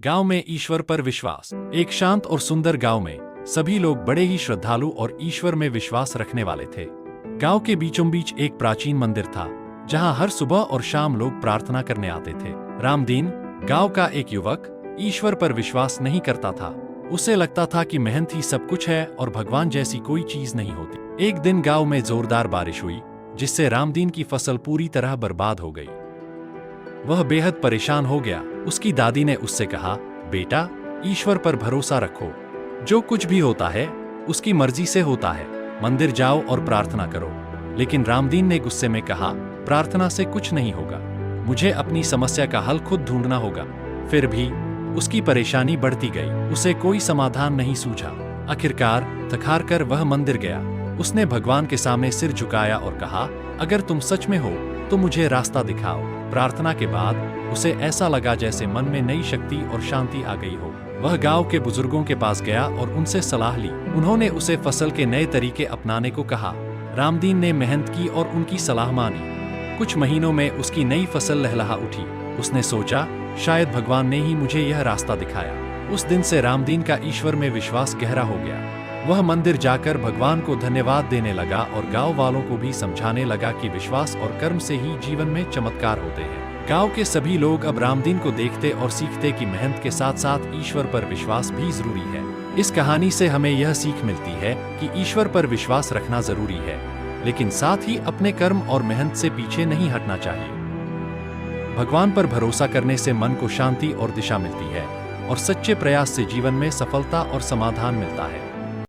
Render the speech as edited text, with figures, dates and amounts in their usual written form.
गांव में ईश्वर पर विश्वास। एक शांत और सुंदर गांव में सभी लोग बड़े ही श्रद्धालु और ईश्वर में विश्वास रखने वाले थे। गांव के बीचों बीच एक प्राचीन मंदिर था, जहां हर सुबह और शाम लोग प्रार्थना करने आते थे। रामदीन, गांव का एक युवक, ईश्वर पर विश्वास नहीं करता था। उसे लगता था कि मेहनत ही सब कुछ है और भगवान जैसी कोई चीज नहीं होती। एक दिन गांव में जोरदार बारिश हुई, जिससे रामदीन की फसल पूरी तरह बर्बाद हो गई। वह बेहद परेशान हो गया। उसकी दादी ने उससे कहा, बेटा, ईश्वर पर भरोसा रखो। जो कुछ भी होता है उसकी मर्जी से होता है। मंदिर जाओ और प्रार्थना करो। लेकिन रामदीन ने गुस्से में कहा, प्रार्थना से कुछ नहीं होगा। मुझे अपनी समस्या का हल खुद ढूंढना होगा। फिर भी उसकी परेशानी बढ़ती गई। उसे कोई समाधान नहीं सूझा। आखिरकार थक-हार कर वह मंदिर गया। उसने भगवान के सामने सिर झुकाया और कहा, अगर तुम सच में हो तो मुझे रास्ता दिखाओ। प्रार्थना के बाद उसे ऐसा लगा जैसे मन में नई शक्ति और शांति आ गई हो। वह गांव के बुजुर्गों के पास गया और उनसे सलाह ली। उन्होंने उसे फसल के नए तरीके अपनाने को कहा। रामदीन ने मेहनत की और उनकी सलाह मानी। कुछ महीनों में उसकी नई फसल लहलहा उठी। उसने सोचा, शायद भगवान ने ही मुझे यह रास्ता दिखाया। उस दिन से रामदीन का ईश्वर में विश्वास गहरा हो गया। वह मंदिर जाकर भगवान को धन्यवाद देने लगा और गांव वालों को भी समझाने लगा कि विश्वास और कर्म से ही जीवन में चमत्कार होते हैं। गांव के सभी लोग अब रामदीन को देखते और सीखते कि मेहनत के साथ साथ ईश्वर पर विश्वास भी जरूरी है। इस कहानी से हमें यह सीख मिलती है कि ईश्वर पर विश्वास रखना जरूरी है, लेकिन साथ ही अपने कर्म और मेहनत से पीछे नहीं हटना चाहिए। भगवान पर भरोसा करने से मन को शांति और दिशा मिलती है और सच्चे प्रयास से जीवन में सफलता और समाधान मिलता है।